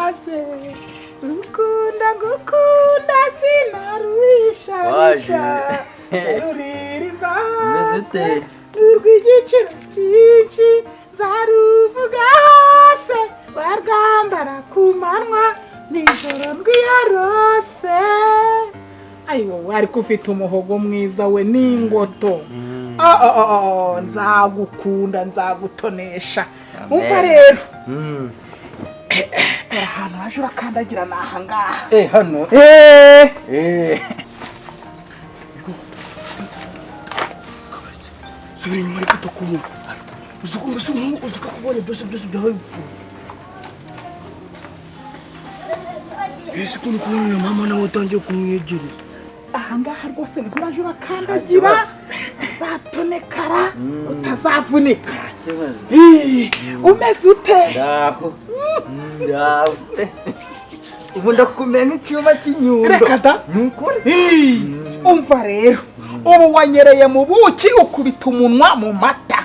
maze gukunda sinaruhisha ruririmba rw'igiciro cyinshi zaruvuga hose zarwambara ku manywa nijoro ndwiyarose. Ayo ariko ufite umuhogo mwiza we n'ingoto. Nzagukunda nzagutonesha. Umva rero ahantu haje urakandagira naha ngaha hano subira inyuma ariko tukumva uzuka kubona byose byawe bipfuye. Ese ukuntu kubona na mama nawe utangiye kumwegereza aha ngaha rwose nibwo uraje urakandagira zatonekara utazavunika. Umeze ute? Ndaho ubu ndakumenya icyuma cy'inyundo. Reka da nukuri. Umva rero ubu wanyereye mu buki ukubita umunwa mu mata.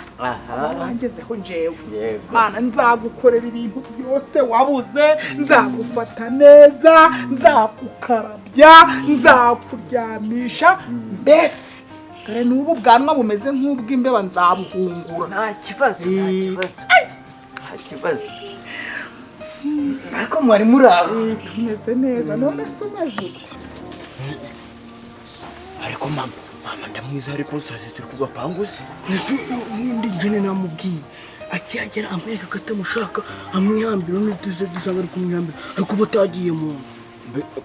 Wangezeho njewe mana nzagukorera ibintu byose wabuze, nzagufata neza, nzakukarabya, nzakuryamisha, mbese dore n'ubu bwanwa bumeze nk'ubw'imbeba nzabuhungura. Nta kibazo ariko mwari muri aho tumeze neza. None se umeze ute? ariko mama ndamwiza ariko sazi turi kugapanguza. Ese undi njene namubwiye akihagera amwereka ko atamushaka amwihambira n'utuze dusanga ari kumwihambira ariko batagiye mu nzu.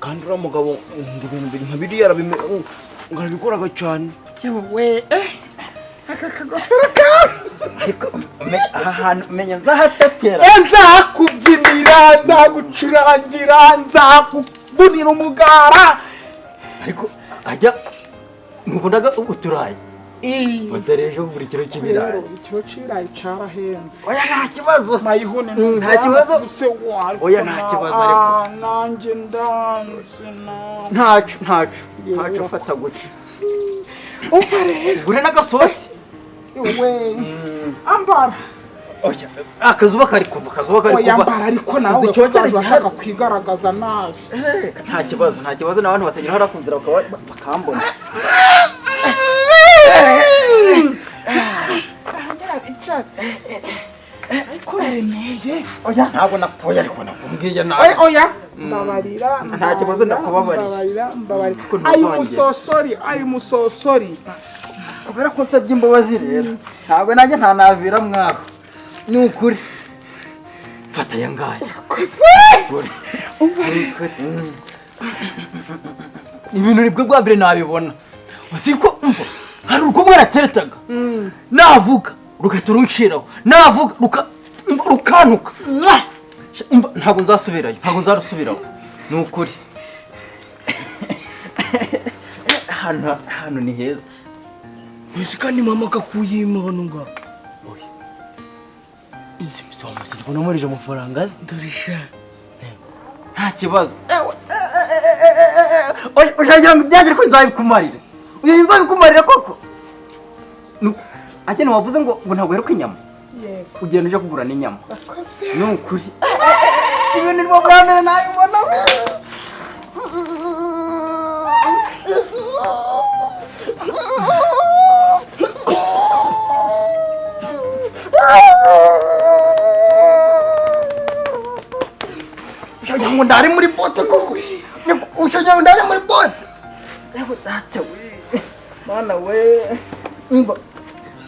Kandi uriya mugabo ngo ibintu biri nka biriya ngarabikoraga cyane. Yewe aka kagofero kawe ariko aha hantu menya nzahatetera, nzakubyinira, nzagucurangira, nzakubunira umugara. ariko ajya mukundaga uturayi batareje buri kiro cy'ibirayi. Ikiro cy'ibirayi carahenze. Oya nta kibazo mayihune nta kibazo. Oya nta kibazo ariko nanjye ndanze ntacu fata guca. Umva rero gure n'agasosi we ambara. Oya akazuba kari kuva oya ambara ariko nawe urashaka kwigaragaza nabi. nta kibazo n'abantu bategera harakunzira bakambona. ariko remeye. Oya ntabwo napfuye ariko nakumbwiye nawe. Oya mbabarira. nta kibazo ndakubabariye. Ayi musosori kubera ko nsabye imbabazi rero ntabwo nanjye ntanavira mwaho. Ni ukuri fata ya ngaya ibintu nibwo bwa mbere nabibona. Usiko umva hari uko mwarateretaga navuga rugahita runciraho, navuga rukanuka. Ntabwo nzarusubiraho. Ni ukuri hano ni heza. Ese kandi mama akakuyima hano ngaho. Izi bisomuzi ndabona murije amafaranga azidurisha. Nta kibazo. Oya ujagira ngo byagire ko nzabikumarira. Nzabikumarira koko. Agene wavuze ngo ntabwo heruka inyama. Yego. Ugenda uje kugura n'inyama. Ni ukuri. Ibintu ni bwa mbere nabibona. Ushobora ngo ndari muri bote koko. Ushobora ngo ndari muri bote. Ego data we. Mana we.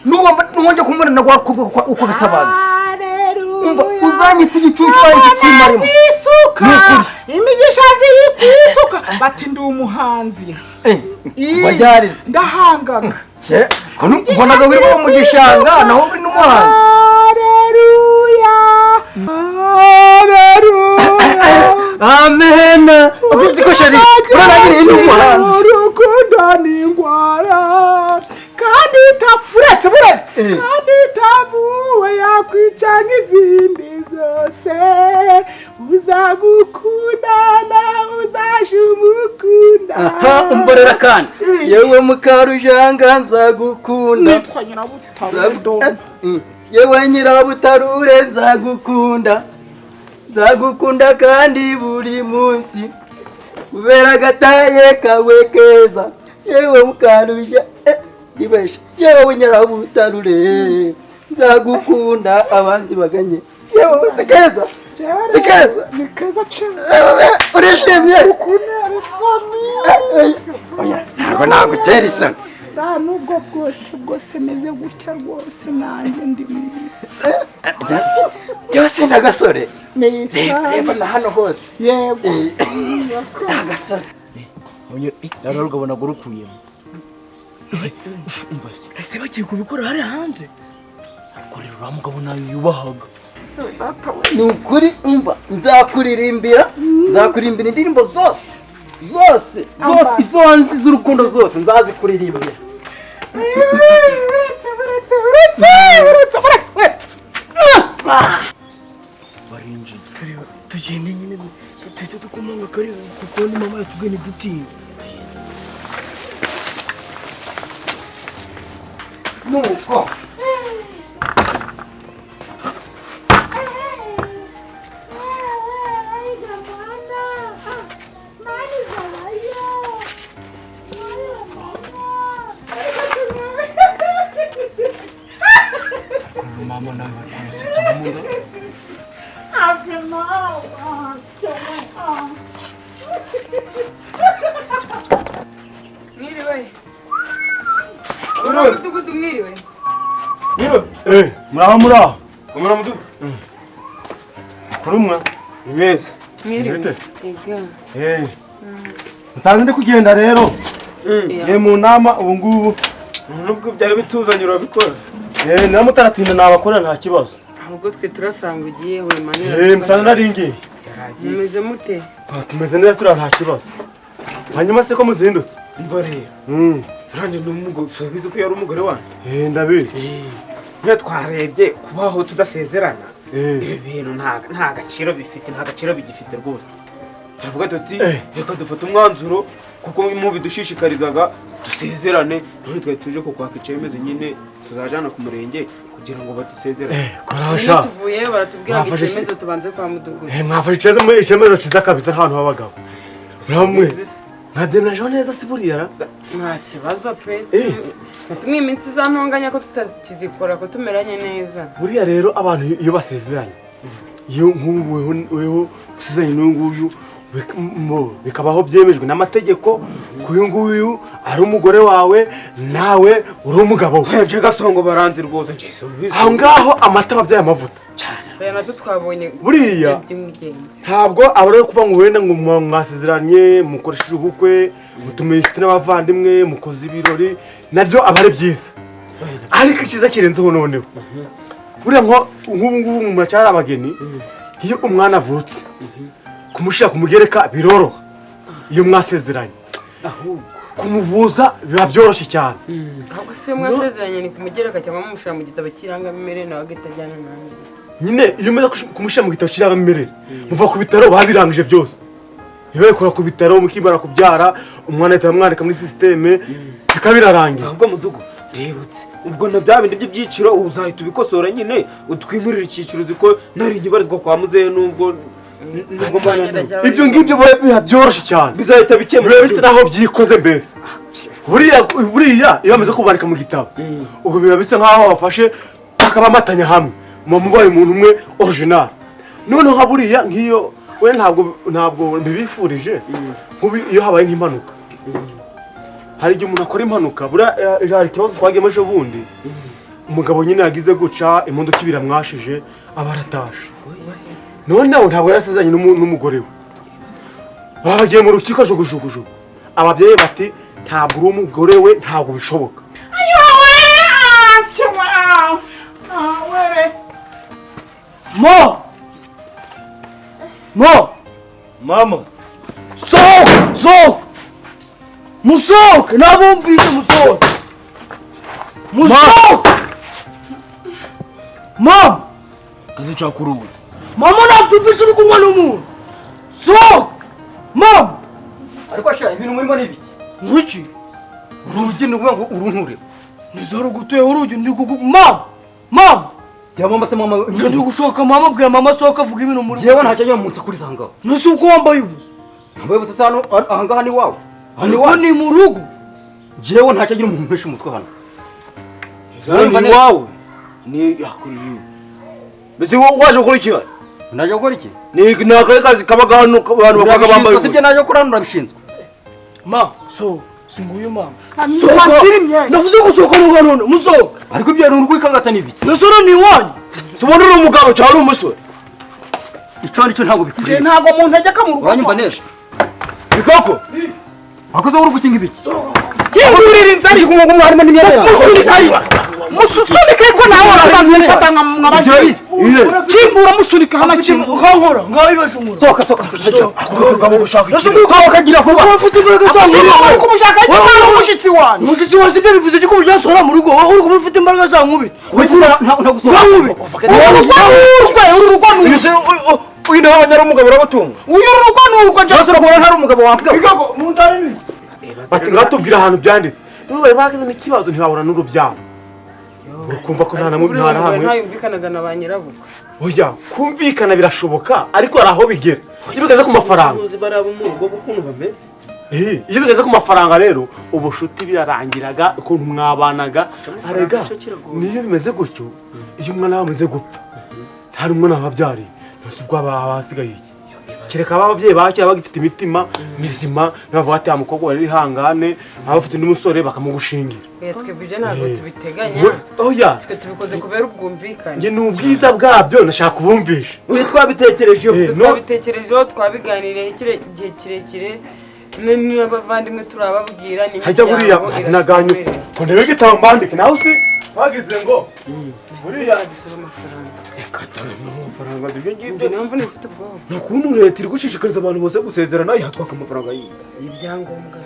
Nuwonje kumubona nagwakuba uko gatabaza. Umva uzanyita igicucu ari kimarimo. Imigisha ziri kwisuka bati ndi umuhanzi. Bajarize. Ndahangaga. Kono bonaga wiri mu gishanga naho uri n'umuhanzi. Haleluya. Amen. Ubiziko shari. Uranagira ndi umuhanzi. Urukundo ni ingwara. Kandi buretse kandi tavuwe yakwica nk'izindi zose. Uzagukundana uzashumukunda. Umborera kandi yewe mukarujanga nzagukunda. Nitwa Nyirabutarure. Yewe Nyirabutarure nzagukunda. nzagukunda kandi buri munsi kubera agataye kawe keza yewe mukanubije ibesha yewe nyirabutarure nzagukunda abanzi baganye yewe sikeza sikeza ni keza cyane urishimye ukunera isoni oya ntabwo nagutera isoni nubwo bwose meze gutya rwose nanjye ndi mwiza byose n'agasore nicara reba na hano hose yego n'agasore rero ugabona ngo urukuyemo ese bagiye kubikora hariya hanze ariko rero uriya mugabo nawe yubahaga ni ukuri umva nzakuririmbira indirimbo zose izo nzi z'urukundo zose nzazikuririmbira barinjiye tugende nyine tuhita dukomanga kare kuko ni mama yatubwiye ntidutinya nuko mama nawe bari kumusetsa nk'umugabo mwiriwe mumudugudu mwiriwe muraho kumura mudugu kuri umwe ni meza mwiriwe nsanze ndi kugenda rero ngiye mu nama ubu ngubu nubwo byari bituzanye urabikora niba mutaratinda nabakorera nta kibazo ahubwo twe turasanga ugiye wemanira musanze naringiye mumeze mute tumeze neza turiya nta kibazo hanyuma se ko muzindutse umva rero nanjye ni umugabo ubizi ko yari umugore wanjye ndabizi niyo twarebye kubaho tudasezerana ibi bintu nta gaciro bifite nta gaciro bigifite rwose turavuga tuti reka dufate umwanzuro kuko mubidushishikarizaga dusezerane none twari tuje kukwaka icyemezo nyine tuzajana ku murenge kugira ngo badusezerane korasha tuvuye baratubwira ngo icyemezo tubanze kwa mudugudu mwafashe icyemezo cyiza kabisa nk'abantu b'abagabo uramwe nkadenajeho neza si buriya nta kibazo pe ese nk'iminsi za ntonganya ko tutakizikora ko tumeranye neza buriya rero abantu iyo basezeranye iyo nk'ubu weho usezeranye n'uyu nguyu bikabaho byemejwe n'amategeko ko uyu nguyu ari umugore wawe nawe uri umugabo we nje gasongo baranzi rwose aho ngaho amata ababyaye amavuta oya natwe twabonye buriya by'umugenzi ntabwo aba ari kuvuga ngo wenda ngo mwasezeranye mukoresheje ubukwe mutumiye inshuti n'abavandimwe mukoze ibirori nabyo aba ari byiza ariko icyiza kirenzeho noneho buriya nk'ubu ngubu muracyari abageni iyo umwana avutse kumushyira ku mugereka biroroha iyo mwasezeranye kumuvuza biba byoroshye cyane ahubwo se mwasezeranye ni kumugereka cyangwa mumushyira mu gitabo cy'irangamimerere nawe agitajyana nanjye nyine iyo umaze kumushyira mu gitabo cy'irangamimerere muva ku bitaro babirangije byose ntibabikora ku bitaro mukimara kubyara umwana ahita bamwandika muri sisiteme bikabirarangira ahubwo mudugu ndibutse ubwo na bya bindi by'ibyiciro uzahita ubikosora nyine utwimurira icyiciro uzi ko nari igibarizwa kwa muzehe nubwo ibyo ngibyo biba byoroshye cyane bizahita bikemura biba bisa naho byikoze mbese buriya iyo bamaze kubandika mu gitabo ubwo biba bisa nkaho bafashe bakabamatanya hamwe mubaye umuntu umwe original noneho nka buriya nk'iyo we ntabwo mbibifurije iyo habaye nk'impanuka hari igihe umuntu akora impanuka buriya hari ikibazo twagiyemo ejo bundi umugabo nyine yagize guca imodoka ibiri amwashije aba aratashe noneho ntabwo yarasezeranye n'umugore we bagiye mu rukiko jugujugujugu ababyeyi bati ntabwo uri umugore we ntabwo bishoboka mama sohoka musohoke nabumvise musohoke mama kaze cyakuruwe mama nabyumvise uri kunywa n'umuntu sohoka mama ariko ashaka ibintu murimo n'ibiki ngwiki urugi ni ukuvuga ngo urunture nizoro gutuye urugi ndi kugu mama Jya mama se mama. Ndi gushoka mama bwa mama soka avuga ibintu muri. Jewe ntacyo mu nsa kuri zanga. Nose uko wambaye ubusa. Mbaye busa hano ahangaha ni wawe. Hano ni mu rugo. Jewe ntacyo agira umuntu mwesha umutwe hano. Ni wawe. Ni yakuri. Mbese waje gukora iki? Naje gukora iki? Ni nakaye kazi kabaga hano abantu bakaga bambaye. Sibye naje kuranura bishinzwe. Ma, so singuye mama. So wakirimye. Navuze gusohoka mu none, musohoka. Ariko ibyo runtu rwikangata nibiki. Nasoro ni wanyu. Subona uri umugabo cyangwa uri umusore? Icyo nicyo ntabwo bikuriye. Ntabwo umuntu ajya kamurugo. Uranyumva neza? Bikoko. Akoze uri gukinga ibiki? Yingurira inzari Ngo harimo n'imyenda yawe. musunika ko nawe urafata nk'abandi. Kimbura musunika hano kimbura. Ukankora, ngaho ibajumura. Soka. Akugabo gushaka iki? Soka gira vuba. Ufite imbaraga zanyu. Uri kumushaka cyangwa umushitsi wanyu? Umushyitsi wawe ibyo bivuze ko burya nsora mu rugo, wowe uri kumufite imbaraga za nkubi. Nta gusohoka. Uyu nawe nyari umugabo urabatunga. Uyu rugo n'urwo nje. Basura kubona ntari umugabo wambwa. Bigabo munzari ni. Bati ngatubwira ahantu byanditse. Niba bari bagize n'ikibazo ntibabona n'urubyaro. Urukumva ko nta na hamwe. ntayumvikanaga na ba nyirabuka. Oya, kumvikana birashoboka ariko hari aho bigera. Iyo bigeze ku mafaranga. baraba mu rugo ukuntu bameze. Iyo bigeze ku mafaranga rero ubushuti birarangiraga ukuntu mwabanaga. Arega niyo bimeze gutyo iyo umwana yamaze gupfa hari umwana wabyariye nose ubwo abasigaye iki kereka ababyeyi bakira bagifite imitima mizima bavuga ati amukobwa wari hangane abafite n'umusore bakamugushingira. Twebwe ibyo ntabwo tubiteganya. Oya twe tubikoze kubera ubwumvikane. nge n'ubwiza bwabyo nashaka kubumvisha. Uyu twabitekerejeho. Twabitekerejeho twabiganiriye igihe kirekire n'abavandimwe turababwira hajya buriya azina ganyu ko ndebe gitabo mbandike nawe se bagize ngo buriya dusaba amafaranga. Reka tawe amafaranga ibyo Ibyo ngibyo. niyo mvune mfite ubwoba. Nakuntu leta iri gushishikariza abantu bose gusezerana yatwaka amafaranga yiwe. Ibyangombwa.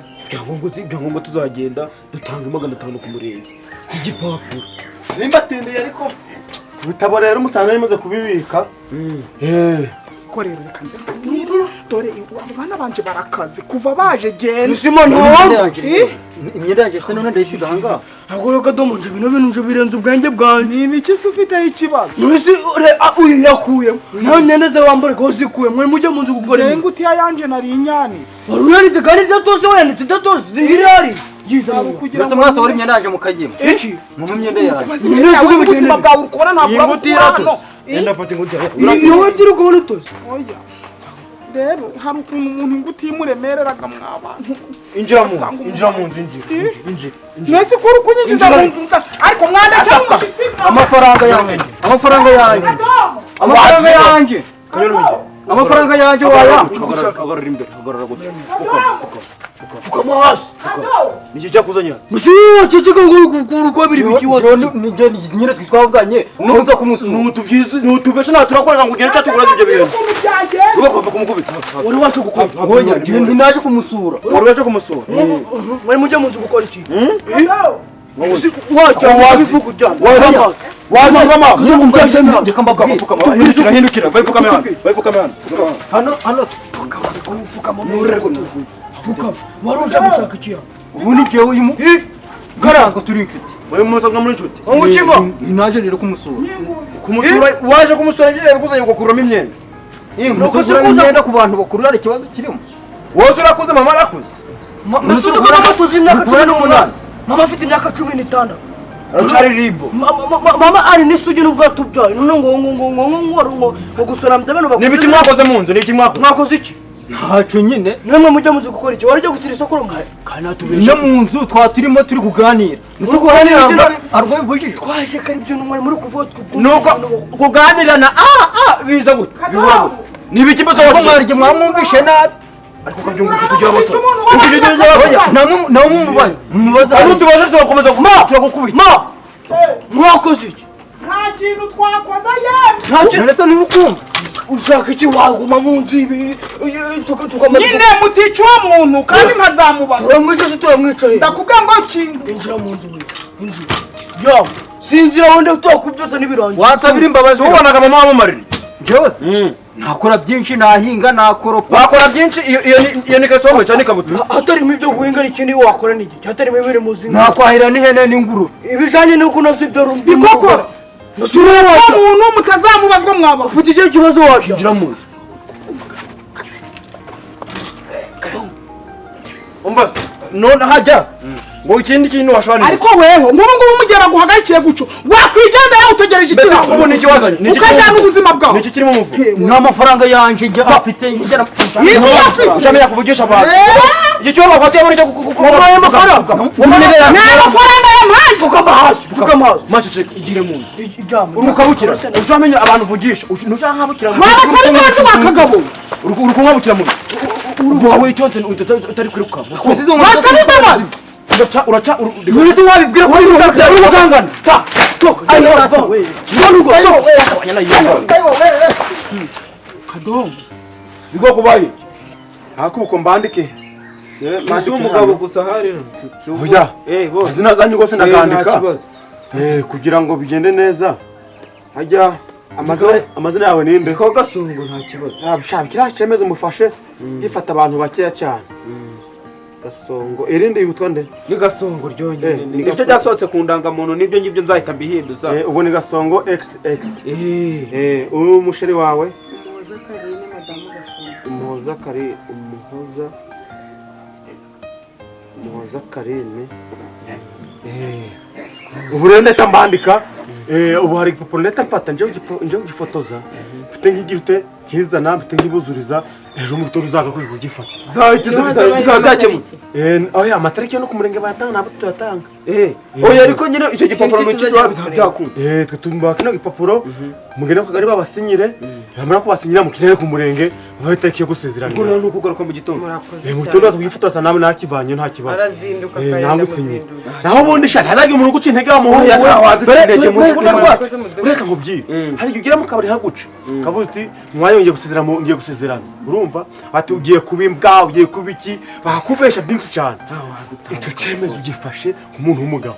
Ibyangombwa tuzagenda dutanga 500 ku murenge. Igipapuro. nimba atendeye ariko kubitabo rero musanga bimaze kubibika. Korera reka nze. Dore abana banje barakaze kuva baje genda. Isima ntawo. Imyenda yanjye se none ndayisiga ahangaha. Agoroka domonje bino bintu nje birenze ubwenge bwanjye. Ni ibiki se ufite ikibazo? Nose uyu yakuyemo. Nta nyenda ze wambare ko zikuyemo. Mwe mujye munzu gukora ibi. Renga utiya yanje nari inyanitse. Waruyanditse kandi datose wayanditse datose zihirari. Yiza kugira Mbese mwase wari imyenda yanjye mukagima. iki? Mu myenda yanjye. ubuzima bwawe uri kubona ntabwo Ingutiya Enda fata ingutiya. Iyo wagira kubona utose. Oya. Rero hari ukuntu umuntu ingutiya imuremereraga mwabantu. Injira mu nzu injira. Mwese ko uri kunyinjiza mu nzu nsa ariko mwanda cyangwa umushitsi. Amafaranga yanjye. Amafaranga yanjye. Amafaranga yanjye. Amafaranga yanjye waya. Agarara imbere agarara gutya. Fukama hasi. Niki cyakuzanya? Musi ceceka ngo kukuru kwa biri biki wacu. Nije nyine twavuganye nuza kumusura. Nutubesha na turakorera ngo ugende cyatugura ibyo bintu. Uba kuva kumukubita. Wari wacu gukora. Oya, ntinaje kumusura. Wari waje kumusura. Mwe mujye munzu gukora iki? Wajya wabivuga ujyana. Waza mama. Ndeka mbabwira. Hindukira bayipfukame hano. Hano Fuka. Waruje gushaka iki? ubu ni jewe uyu garango turi inshuti. Wewe musaga muri inshuti. Umutima. Naje rero kumusura. Kumusura waje kumusura ibyo bikuzanye gukuramo imyenda. Kumusura imyenda ku bantu bakuru ari ikibazo kirimo. Wowe urakuze mama arakuze. Masuru ko batuzi imyaka 18. Mama afite imyaka 16. Aracari rimbo. Mama ari nisugi n'ubwato byayo. None ngo gusura mdabano bakuze. Nibiki mwakoze mu nzu nibiki mwakoze iki? Ntaco nyine. Namwe mujya muzi gukora iki? Warajya gutira isoko rumwe. Kana tubesha mu nzu twaturimo turi kuganira. Nise kuganira arwaye bujije. Twaje kari byo numwe muri kuvuga nuko kuganirana biza gute. Nibiki bazo Ko mwarije mwamwumvishe nabi. ariko kabyungu kutugira bose. Mubaza. Ari tubaje turakomeza turakukubita. Mwakoze iki? Nta kintu twakoze yemwe. Ntacyo Nese nurukumva. ushaka iki waguma mu nzu ibi tukamara. Nyine mutica uwo muntu kandi nkazamubaza. Turamwicaye turamwicaye. Ndakubwira ngo kinga. Injira mu nzu we. Injira. Yo, sinzira wonde utakubyotsa nibirangiye. Watabira imbabazi. Ubonaga mama wamumarira. Byose. Nakora byinshi nahinga nakoropa. Bakora byinshi iyo ni kasombe cyane kabutura. Hatarimo ibyo guhinga n'ikindi wakora n'iki. Hatarimo ibiri muzinga. Nakwahira n'ihene n'inguru. Ibijanye nuko nazo ibyo rumbi. Bikokora. umuntu mutazamubazwa mwaba ufite icyo kibazo wakinjira mu nzu umva none hajya ngo ikindi kintu washobora ariko weho ngubu umugera guhagarikiye gucyo wakwigendera utegereje ikibazo ubu ni ikibazo ukajyana ubuzima bwawe niki kirimo umufu nta mafaranga yanje njye afite ngera ushobora kuvugisha abantu iki cyo bafatiye muri cyo kubaye amafaranga nta mafaranga y'amanje ukama hasi macece igire mu urukabukira ushamenye abantu uvugisha ntushaka nkabukira mu wabasaba imbabazi wakagabo urukunkabukira mu wowe itonze utari kwiruka wasaba imbabazi uraca urizi wabibwira ko uri mugangana ta ayo we Kadomo bigo kubaye hakubuko mbandike Isi umugabo gusa hari oya bose izina zanyu gose ndagandika kibazo kugira ngo bigende neza hajya amazina yawe nimbe ko gasungo nta kibazo shabikira cemeze mufashe gifata abantu bakeya cyane gasongo irindi yitwa nde ni gasongo ryonyine nibyo byasohotse ku ndangamuntu nibyo ngibyo nzahita mbihinduza ubu ni gasongo XX umusheri wawe umuhoza karine ubu rero ndeta mbandika ubu hari igipapuro ndeta mfata njyewe ugifotoza mfite nk'igifite nkizana mfite nk'ibuzuriza ejo mu gitondo uzaga kuri kugifata byakemutse oya amatariki yo no ku murenge bayatanga ntabwo tuyatanga oya ariko nyine icyo gipapuro nukidwa byakunda twe tumba kino gipapuro mugende ku kagari babasinyire bamara kubasinyira mu kirere ku murenge bahe tariki yo gusezerana ngo none ukugaruka mu gitondo mu gitondo tugifotoza nawe nakivanye nta kibazo arazinduka ntabwo sinyire naho ubundi sha ntazagira umuntu guca intege amuhungu wadukinege mu ureka ngo byire hari igihe ugira mu kabari haguca kavuze uti mwanya ngiye gusezerana urumva ati ugiye kuba imbwa ugiye kuba iki bakuvesha byinshi cyane icyo cyemezo ugifashe ku muntu w'umugabo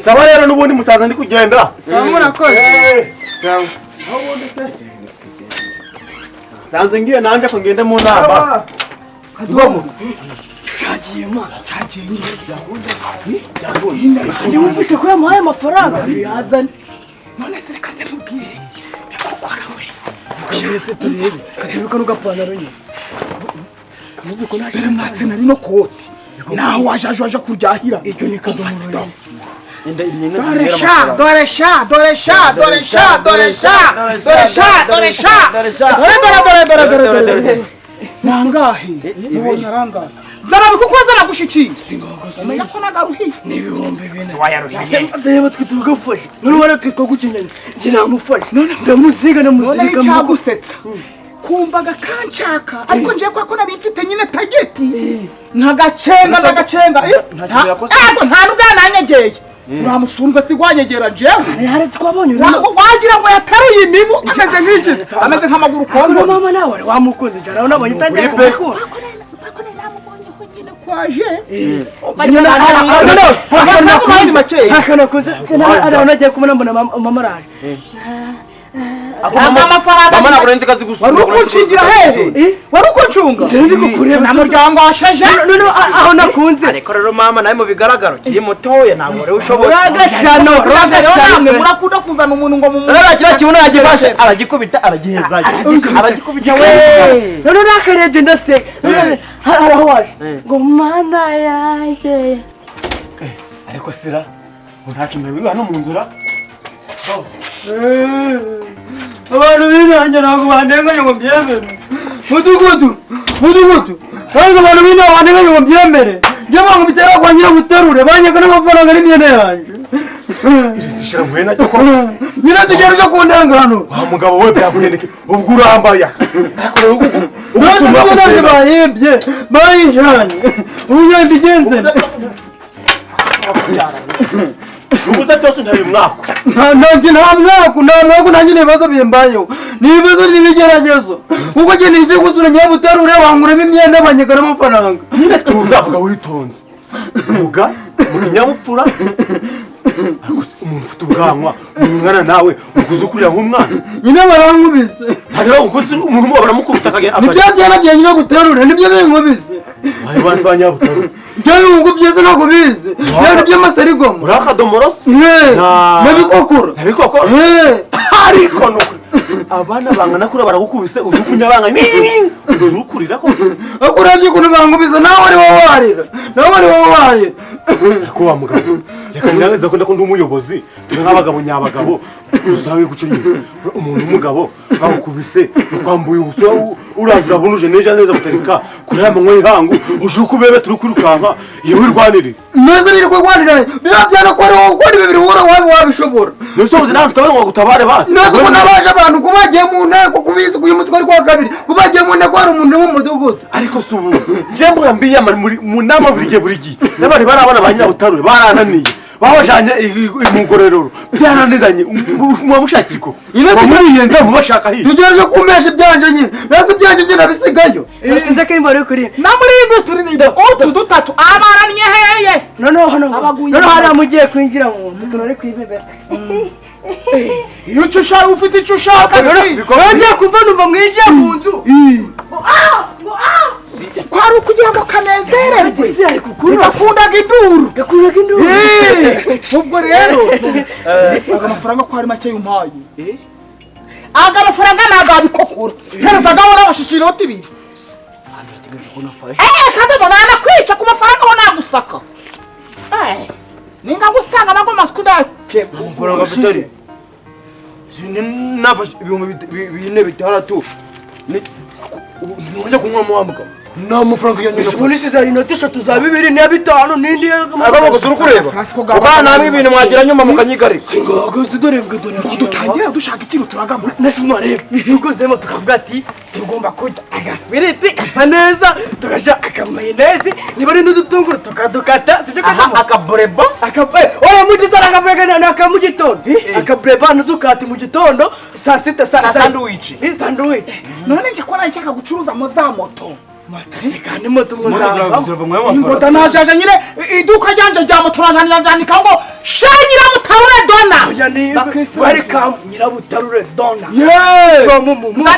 saba rero n'ubundi musaza ndi kugenda sawa murakoze sawa sanze ngiye nanje ko ngende mu nama kadomo cyagiye ngiye gahunda ni wumvise ko yamuhaye amafaranga yazane none se reka nze mubwire bikukora we Shiretse turebe katabika n'ugapantaro nyine kamuzi ko naje dore mwatse nari no koti naho waje kuryahira icyo ni kadomo dore nangahe ubonye arangana zara bikuko zara gushikira umenya ko nagaruhiye n'ibihumbi bine reba twe turagafashe none wari twitwa gukenyanya njye namufashe ndamusiga none icyagusetsa kumvaga kanshaka ariko ngiye kwa ko nari mfite nyine tageti ntagacenga ntabwo nta n'ubwana yanyegeye uramusundwa si wanyegera jewe hari twabonye wagira ngo yataruye imibu ameze nk'injizi ameze nk'amaguru kondo mama nawe wamukunze cyane urabona utangiye kumukunda kwaje nagiye kumubona mbona mama araje mama nakurenze kazi gusa wari ukunshingira hehe wari ukuncunga na muryango washaje aho nakunze ariko rero mama nawe mu bigaragaro kiri mutoya ntabwo rero ushobora uragashano namwe murakunda kuzana umuntu ngo rero kiriya kibuno yagifashe aragikubita aragihezayo aragikubita we none nakarebye ndase haraho waje ngo mana yaje ariko sira nta kintu biba no mu nzira abantu binanjye ntabwo bandenganye ngo mbyemere mudugudu kandi abantu binanjye bandenganye ngo mbyemere niyo mpamvu bitera kwa nyirabutarure banyega n'amafaranga n'imyenda yanjye irisishira muhena cyo nyine tugera uje ku ndengano wa mugabo we byakugendeke ubwo urambaye ubwo nanjye bayibye bayijanye uburyo mbigenze ubuze byose ntayo mwako nta mwaka nanjye n'ibibazo bimbayeho n'ibibazo n'ibigeragezo kuko njye nije gusura nyabutarure wanguramo imyenda banyega n'amafaranga nyine tuzavuga witonze vuga mu kinyabupfura ariko umuntu ufite ubwanwa umwana nawe ukuze ukurira nk'umwana nyine barankubise hariho ukuze umuntu umwe baramukubita akagenda nibyo byanagiye nyine guterura nibyo binkubise ayo basa nyabutarure ibyo bihugu byose ntabwo bizi byari by'amasarigoma uri akadomorosi nabikokora ariko abana bangana kure baragukubise uzukunya banga uzukurira ko akuravye ukuntu bankubise nawe ari wowe warira ko wa mugabo reka nirangeza ko ndakunda umuyobozi turi nk'abagabo nyabagabo usange gucunyira umuntu umugabo bagukubise ukwambuye ubuso urangira bunuje neza gutarika kuri amanywa yihangu uje kubebe turi kwirukanka iyo wirwanire neza biri kwirwanira birabyana ko ari wowe ukora ibi biri wora wabishobora nisoboze nawe tutabaye ngo gutabare basi neza ko nabaje abantu kubagiye mu nteko kubizi kuyu mutwe ari kwa kabiri kubagiye mu nteko ari umuntu w'umudugudu ariko subu je murambiye mu nama buri gihe n'abari barabana ba NYIRABUTARURE barananiye babajanye imugorerero byaraniranye mumushatsiko bamuriyenza mubashaka hiye tugeje kumesha ibyanje nyine neza ibyanje nyine bisigayo sinze ko imbere kuri namurimbo turirimba utu dutatu abaranye heye noneho hari amugiye kwinjira mu nzu kunore kwibebera iyo ushaka ufite icyo ushaka ngiye kumva numva mwinjiye mu nzu kwari ukugira ngo kanezererwe gakundaga induru ubwo rero aga amafaranga ko hari make yumpaye aga amafaranga ntabwo abikokura herezaga wowe n'abashikira oti ibiri kandi mbona nanakwica ku mafaranga ho nagusaka ninga gusanga nabwo amatwi ndake amafaranga bitari nafashe ibihumbi 4 nujya kunywa muhambuka nta mafaranga ya nyina polisi za inoti 3 za 2 n'iya 5 n'indi ababa gusura kureba ubana ibintu mwagira nyuma mukanyigarika ngago dore dutangira dushaka ikintu turagamaza nasimare tukozemo tukavuga ati tugomba kurya agafiriti gasa neza tugasha akamayonezi niba ari n'udutunguru tukadukata sibyo kajamo akabreba oya mu gitondo akavega n'akamugitondo akabreba n'udukati mu gitondo saa 6 sandwich none nje ko nshaka gucuruza mo za moto matasekane moto muzava ngoda najaje nyine iduka ryanje rya moto najanika ngo shanyira butarure dona yani welcome NYIRABUTARURE dona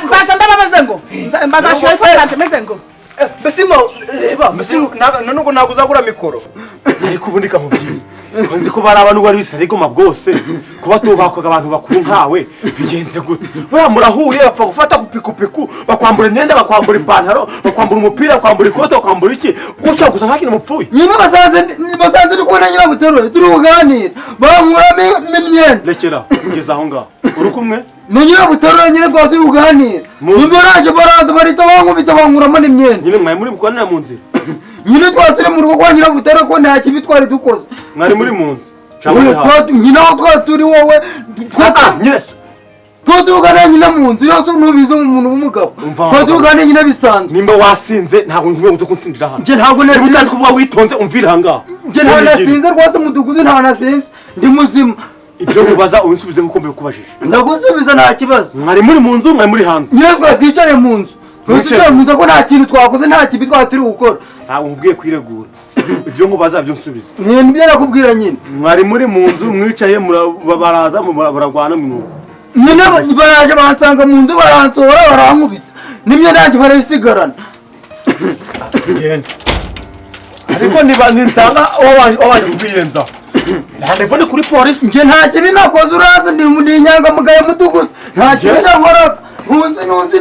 nzasha ndabameze ngo mbazashira ifatante meze ngo besimo reba none uko naguzagura mikoro ariko ubundi kamubwira nzi ko bari abantu bari bisarigoma bwose kuba tubakwaga abantu bakuru nkawe bigenze gute buriya murahuye bapfa gufata kupikupiku bakwambura imyenda bakwambura ipantaro bakwambura umupira bakwambura ikote bakwambura iki guca gusa nta kintu mupfuye nyine basanze uri kubona NYIRABUTARURE turi kuganira bamuramo imyenda rekera kugeza aho ngaho uri kumwe ni NYIRABUTARURE nyine rwose turi kuganira niba araje baraza barita bankubita bankuramo n'imyenda nyine mwari muri bukorana mu nzira nyine twatire mu rugo kwa NYIRABUTARURE ko nta kibi twari dukoze mwari muri mu nzu nyine aho twaturi wowe twatugana nyine mu nzu yose nubize umuntu w'umugabo twatugana nyine bisanzwe nimba wasinze ntabwo nkwiye guza kunsindira hano nje ntabwo nasinze utazi kuvuga witonze umvira aha ngaha nje ntabwo nasinze rwose mudugudu ntabwo nasinze ndi muzima ibyo mubaza ubisubize nk'uko mbikubajije ndagusubiza nta kibazo mwari muri mu nzu mwari muri hanze nyine twicare mu nzu twicaye mu nzu ko nta kintu twakoze nta kibi twaturi gukora ntabwo nkubwiye kwiregura ibyo nkubaza byo nsubiza nibyo nakubwira nyine mwari muri mu nzu mwicaye baraza baragwana mu nyine baraje bansanga mu nzu baransohora barankubita n'imyenda yanjye barayisigarana genda ariko nsanga wabanje kubiyenzaho ndabona kuri polisi njye nta kibi nakoze uraza ndi inyangamugayo mudugudu nta kibi nakoraga ntunzi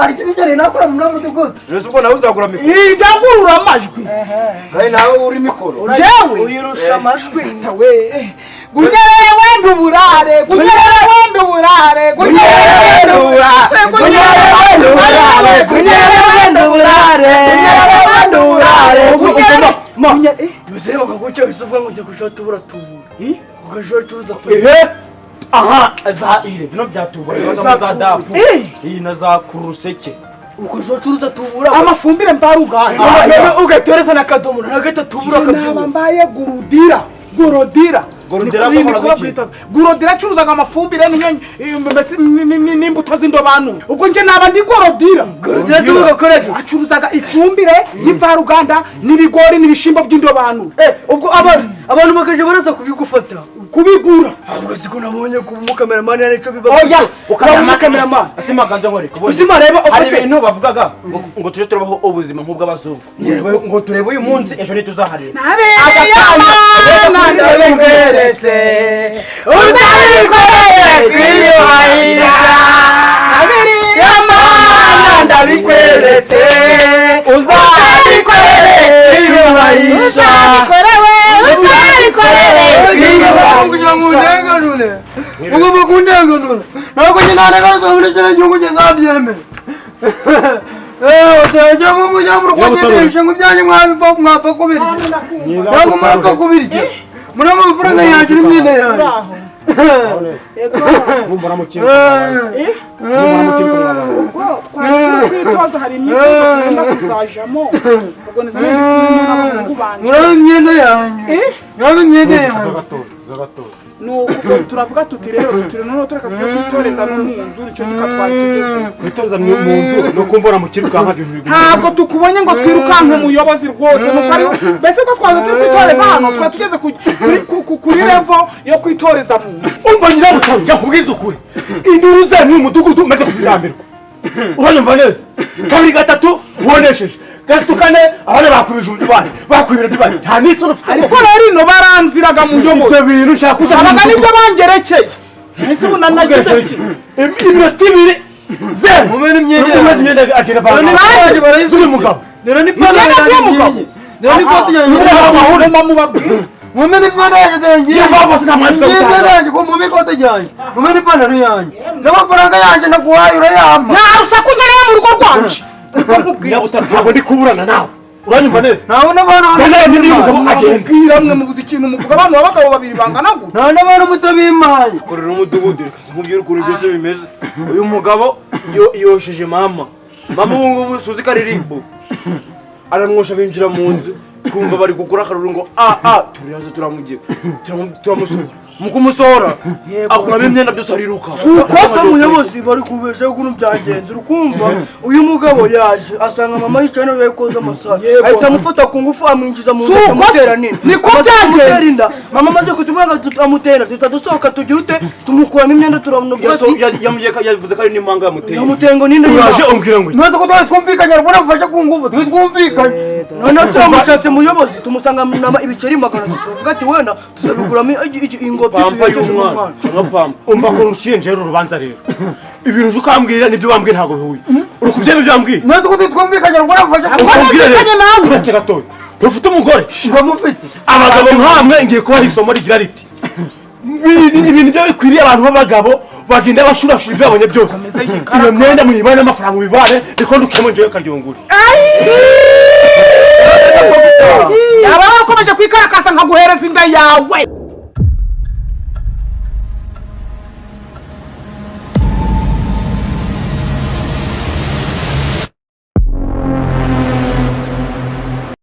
hari ikibi cyane nakora mu mudugudu ese ubwo nawe uzagura mikoro ndagurura amajwi kandi nawe uri mikoro jewe uyirusha amajwi tawe gunyerere wende uburare gunyerere wende uburare gunyerere wende uburare gunyerere wende uburare gunyerere wende uburare gunyerere wende uburare muzeye bakagucyo isuvuga ngo ujye kushota ubura tubura ukashota uza tubura aha za ire bino byatubura za dapu iyi na za kuruseke ukashota uza tubura amafumbire mvaruganda ugatereza na kadomo na gata tubura kabyuma mbaye gurodira gurodira acuruzaga amafumbire n'imbuto z'indobanure ubwo nje naba ndi gorodira z'ugakorege acuruzaga ifumbire y'imvaruganda n'ibigori n'ibishimbo by'indobanure ubwo abantu bakaje baraza kubigufata kubigura ahubwo siko nabonye ku mukameramani yareco biba oya ukaba kameraman asima kanje nkore kubona uzima reba hari ofise ibintu bavugaga ngo tuje turabaho ubuzima nk'ubw'abazungu ngo turebe uyu munsi ejo ntituzaharira nabikweretse uzabikoreye kwiyubahisha Mana ndabikweretse uzabikoreye kwiyubahisha ugomba kundenganura ntabwo njye ntanegaruza muri kino gihugu njye nzabyemera utajya mujya mu rwongeresha ngo ibyanyu mwapfa kubirya ntabwo mwapfa kubirya muri amafaranga yanjye n'imyenda yanjye twitoza hari imyitozo tugenda kuzajamo ubwo nizo n'abahungu banje muraba imyenda yanjye muraba imyenda yanjye nuko turavuga tuti rero noneho tureka tuje kwitoreza no mu nzu nicyo tukatwara tugeze kwitoza mu nzu no kumbona mu kirukanka ibintu ntabwo tukubonye ngo twirukanke umuyobozi rwose mbese ko twaza turi kwitoreza hano twari tugeze kuri level yo kwitoreza mu nzu umva nyirabutaro njya kubwiza ukuri induru zanyu mu mudugudu umaze kuzirambirwa uranyumva neza kabiri gatatu ubonesheje gatatu kane abana bakwibije umubare bakwibira ibibare nta n'isoni ufite ariko rero ino baranziraga mu muyobozi ibyo bintu nshaka kuza abaga nibyo bangerekeye ese ubu nanagize iminota ibiri zeru mumena imyenda agenda avanga zuri mugabo rero ni ipantaro yanjye rero ni ikoti yanjye mumena imyenda yanjye dore ngiye imyenda yanjye ko mumena ikoti ryanjye mumena ipantaro yanjye n'amafaranga yanjye naguhaye urayampa nta rusaku nkeneye mu rugo rwanje ntabwo ndi kuburana nawe uranyumva neza ntabwo n'abantu agenda mwe mubuze ikintu muvuga abantu b'abagabo babiri bangana gutya nta n'abantu mutabimpaye korera umudugudu reka nkubwire ukuntu byose bimeze uyu mugabo yosheje mama ubu ngubu suzi ko ari ribu aranywesha binjira mu nzu twumva bari gukura akaruru ngo turaza turamugira turamusohora mu kumusohora akuramo imyenda byose ariruka kwasa umuyobozi bari kubeshaho ukuntu byagenze urukumva uyu mugabo yaje asanga mama yicaye nawe yakoze amasara ahita amufata ku ngufu amwinjiza mu nzu amutera nini niko byagenze mama amaze kutumwanga tutamutera tutadusohoka tugira ute tumukuramo imyenda turamuvuga yavuze ko ari n'impanga yamuteye yamutengo ninde uraje umbwira ngo ntuzi ko twumvikanye ariko nafashe ku ngufu twumvikanye noneho turamushatse muyobozi tumusanga ibiceri 200 turavuga ati wenda tuzabiguramo ingobyi tuyejeje umwana umva ko rushinje urubanza rero ibintu uje ukambwira nibyo wambwiye ntabwo bihuye uri kubyemera ibyo wambwiye ntuzi ko twumvikanye ariko nafashe ku ngufu twumvikanye nawe uretse gatoya ufite umugore bamufite abagabo nkamwe ngiye kubaha isomo rigira riti ibintu byo bikwiriye abantu b'abagabo bagenda bashurashura ibyo babonye byose iyo myenda muyibane n'amafaranga mubibane niko ndukemo njewe karyongura yaba wakomeje kwikarakasa nkaguhereza inda yawe